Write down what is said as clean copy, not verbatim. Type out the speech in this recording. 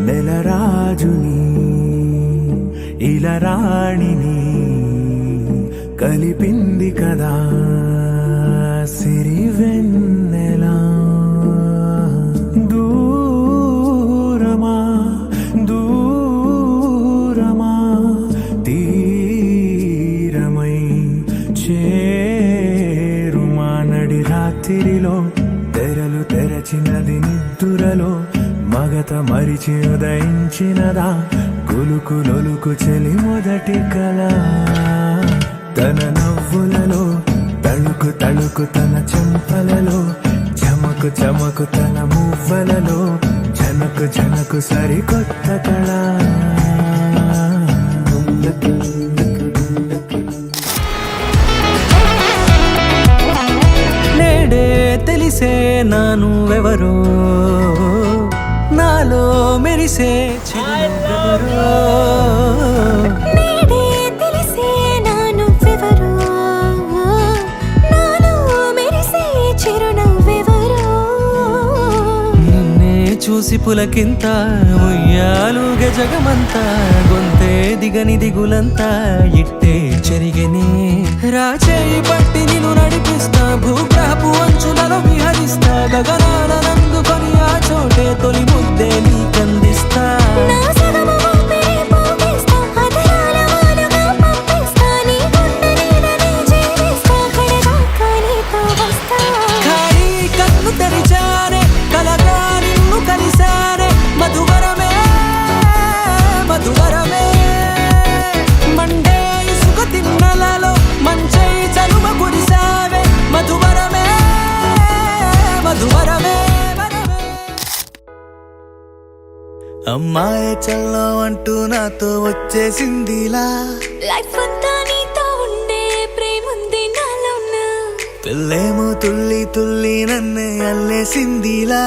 నెలరాజుని ఇలరాణిని కలిపింది కదా సిరివెన్నెలా. దూరమా దూరమా తీరమై చేరుమా నడి రాత్రిలో తెరలు తెరచినది నిద్దురలో మగత మరిచి ఉదయించినదా కులుకులొలుకు చెలి మొదటి కళ. తన నవ్వులలో తళుకు తళుకు తన చెంపలలో చమకు చమకు తన మువ్వలలో జనకు జనకు సరికొత్త కళ. నేడే తెలిసే నాను ఎవరో నాలో మెరిసే చిరునవ్వెవరో. నేడే తెలిసే నానువ్వెవరో నాలో మెరిసే చిరునవ్వెవరో. నిన్నే చూసి పులకింత ఉయ్యాలుగే జగమంతా గొంతే దిగని దిగులంతా ఇట్టే చెరిగనే. రాచేయి పట్టి నిన్ను నడిపిస్తా భూగ్రహపు అంచులలో విహరిస్తా గగనాల నందుకొని ఆ చోటే తొలి ముద్దే నీకందిస్తా. నా సగము ఊపిరి పోగేస్తా అధరాల వాలుగా పంపిస్తా నీ గుండె నీడనే జీవిస్తా కడదాకా నీతో వస్తా. ఖాళీ కన్ను తెరిచానే కలగా నిన్ను కలిసానే మధువరమే మధువరమే. మండే ఇసుక తిన్నలలో మంచై చలుమ కురిసావే మధువరమే మధువరమే. అమ్మాయి చల్లం అంటూ నాతో వచ్చేసిందిలా లైఫ్ అంతా నీతో ఉండే ప్రేముంది నాలోన. పిల్లేమో తుల్లి తుల్లి నన్నే అల్లేసిందిలా.